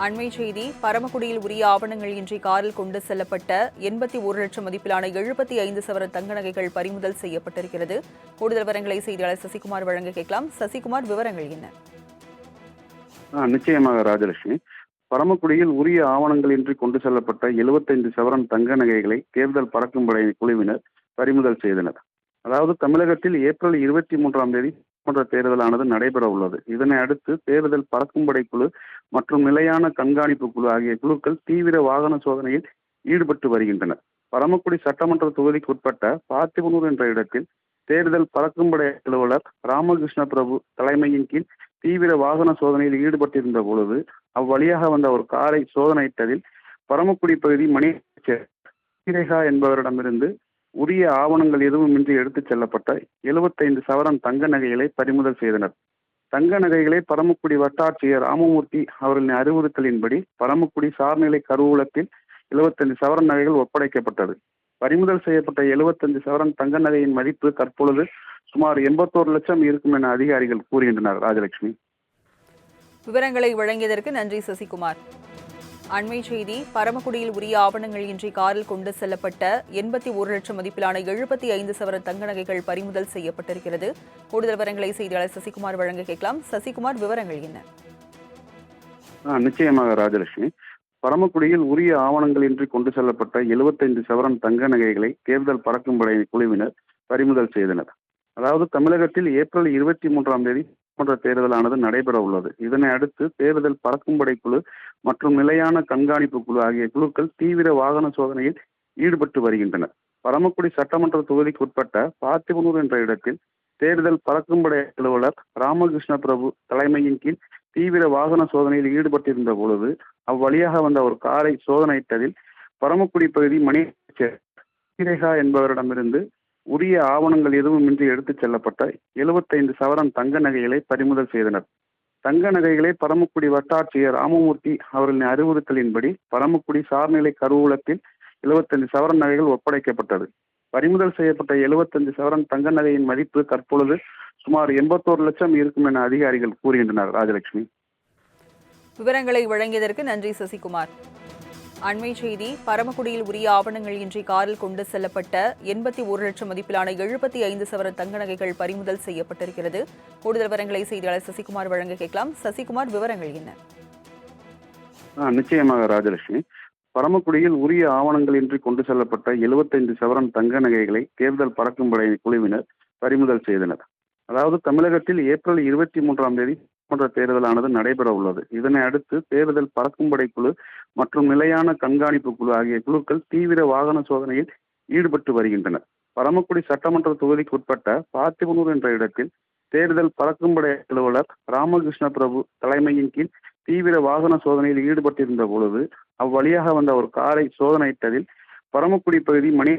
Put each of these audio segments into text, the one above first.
அண்மை செய்தி பரமக்குடியில் உரிய ஆவணங்கள் இன்றி காரில் கொண்டு செல்லப்பட்ட 81 லட்சம் மதிப்பிலான 75 சவரன் தங்க நகைகள் பறிமுதல் செய்யப்பட்டிருக்கிறது. கூடுதல் விவரங்களை செய்தியாளர் சசிகுமார் வழங்க கேட்கலாம். சசிகுமார், விவரங்கள் என்ன? நிச்சயமாக ராஜலட்சுமி. பரமக்குடியில் உரிய ஆவணங்கள் இன்றி கொண்டு செல்லப்பட்ட 75 சவரன் தங்க நகைகளை தேர்தல் பறக்கும் படை குழுவினர் பறிமுதல் செய்தனர். அதாவது தமிழகத்தில் ஏப்ரல் 23ஆம் தேதி சட்டமன்ற தேர்தலானது நடைபெற உள்ளது. இதனை அடுத்து தேர்தல் பறக்கும் படை குழு மற்றும் நிலையான கண்காணிப்பு குழு ஆகிய குழுக்கள் தீவிர வாகன சோதனையில் ஈடுபட்டு வருகின்றனர். பரமக்குடி சட்டமன்ற தொகுதிக்கு உட்பட்ட பார்த்திபனூர் என்ற இடத்தில் தேர்தல் பறக்கும் படை அலுவலர் ராமகிருஷ்ண பிரபு தலைமையின் கீழ் தீவிர வாகன சோதனையில் ஈடுபட்டிருந்த பொழுது அவ்வழியாக வந்த ஒரு காரை சோதனையிட்டதில் பரமக்குடி பகுதி மணி ரேகா என்பவரிடமிருந்து உரிய ஆவணங்கள் எதுவுமின்றி எடுத்துச் செல்லப்பட்ட 75 சவரன் தங்க நகைகளை பறிமுதல் செய்தனர். தங்க நகைகளை பரமக்குடி வட்டாட்சியர் ராமமூர்த்தி அவர்களின் அறிவுறுத்தலின்படி பரமக்குடி சார்நிலை கருவூலத்தில் 75 சவரன் நகைகள் ஒப்படைக்கப்பட்டது. பறிமுதல் செய்யப்பட்ட 75 சவரன் தங்க நகையின் மதிப்பு தற்பொழுது சுமார் 81 லட்சம் இருக்கும் என அதிகாரிகள் கூறுகின்றனர். ராஜலட்சுமி, விவரங்களை வழங்கியதற்கு நன்றி சசிகுமார். அண்மை செய்தி பரமக்குடியில் உரிய ஆவணங்கள் இன்றி காரில் கொண்டு செல்லப்பட்ட 81 லட்சம் மதிப்பிலான 75 சவரன் தங்க நகைகள் பறிமுதல் செய்யப்பட்டிருக்கிறது. கூடுதல் விவரங்களை செய்தியாளர் சசிகுமார் வழங்க கேட்கலாம். சசிகுமார், விவரங்கள் என்ன? நிச்சயமாக ராஜலட்சுமி. பரமக்குடியில் உரிய ஆவணங்கள் இன்றி கொண்டு செல்லப்பட்ட 75 சவரன் தங்க நகைகளை தேர்தல் பறக்கும் படை குழுவினர் பறிமுதல் செய்தனர். அதாவது தமிழகத்தில் ஏப்ரல் 23ஆம் தேதி சட்டமன்ற தேர்தலானது நடைபெற உள்ளது. இதனை அடுத்து தேர்தல் பறக்கும் படை குழு மற்றும் நிலையான கண்காணிப்பு குழு ஆகிய குழுக்கள் தீவிர வாகன சோதனையில் ஈடுபட்டு வருகின்றனர். பரமக்குடி சட்டமன்ற தொகுதிக்கு உட்பட்ட பார்த்திபனூர் என்ற இடத்தில் தேர்தல் பறக்கும் படை அலுவலர் ராமகிருஷ்ண பிரபு தலைமையின் கீழ் தீவிர வாகன சோதனையில் ஈடுபட்டிருந்த பொழுது அவ்வழியாக வந்த ஒரு காரை சோதனையிட்டதில் பரமக்குடி பகுதி மணி ரேகா என்பவரிடமிருந்து உரிய ஆவணங்கள் எதுவுமின்றி எடுத்துச் செல்லப்பட்ட 75 சவரன் தங்க நகைகளை பறிமுதல் செய்தனர். தங்க நகைகளை பரமக்குடி வட்டாட்சியர் ராமமூர்த்தி அவர்களின் அறிவுறுத்தலின்படி பரமக்குடி சார்நிலை கருவூலத்தில் 75 சவரன் நகைகள் ஒப்படைக்கப்பட்டது. பறிமுதல் செய்யப்பட்ட 75 சவரன் தங்க நகையின் மதிப்பு தற்பொழுது சுமார் 81 லட்சம் இருக்கும் என அதிகாரிகள் கூறுகின்றனர். ராஜலட்சுமி, விவரங்களை வழங்கியதற்கு நன்றி சசிகுமார். அண்மை செய்தி பரமக்குடியில் உரிய ஆவணங்கள் இன்றி காரில் கொண்டு செல்லப்பட்ட 81 லட்சம் மதிப்பிலான 75 சவரன் தங்க நகைகள் பறிமுதல் செய்யப்பட்டிருக்கிறது. கூடுதல் விவரங்களை செய்தியாளர் சசிகுமார் வழங்க கேட்கலாம். சசிகுமார், விவரங்கள் என்ன? நிச்சயமாக ராஜலட்சுமி. பரமக்குடியில் உரிய ஆவணங்கள் இன்றி கொண்டு செல்லப்பட்ட 75 சவரன் தங்க நகைகளை தேர்தல் பறக்கும் படை குழுவினர் பறிமுதல் செய்தனர். அதாவது தமிழகத்தில் ஏப்ரல் 23ஆம் தேதி சட்டமன்ற தேர்தலானது நடைபெற உள்ளது. இதனை அடுத்து தேர்தல் பறக்கும் படை குழு மற்றும் நிலையான கண்காணிப்பு குழு ஆகிய குழுக்கள் தீவிர வாகன சோதனையில் ஈடுபட்டு வருகின்றனர். பரமக்குடி சட்டமன்ற தொகுதிக்கு உட்பட்ட பார்த்திபனூர் என்ற இடத்தில் தேர்தல் பறக்கும் படை அலுவலர் ராமகிருஷ்ண பிரபு தலைமையின் கீழ் தீவிர வாகன சோதனையில் ஈடுபட்டிருந்த பொழுது அவ்வழியாக வந்த ஒரு காரை சோதனையிட்டதில் பரமக்குடி பகுதி மணி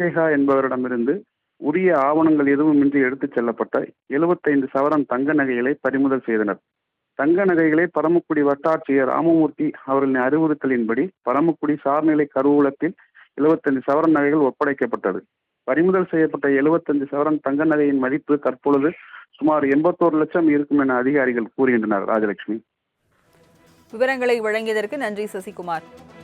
ரேகா என்பவரிடமிருந்து உரிய ஆவணங்கள் எதுவுமின்றி எடுத்துச் செல்லப்பட்ட 75 சவரன் தங்க நகைகளை பறிமுதல் செய்தனர். தங்க நகைகளை பரமக்குடி வட்டாட்சியர் ராமமூர்த்தி அவர்களின் அறிவுறுத்தலின்படி பரமக்குடி சார்நிலை கருவூலத்தில் 75 சவரன் நகைகள் ஒப்படைக்கப்பட்டது. பறிமுதல் செய்யப்பட்ட 75 சவரன் தங்க நகையின் மதிப்பு தற்பொழுது சுமார் 81 லட்சம் இருக்கும் என அதிகாரிகள் கூறுகின்றனர். ராஜலட்சுமி, விவரங்களை வழங்கியதற்கு நன்றி சசிகுமார்.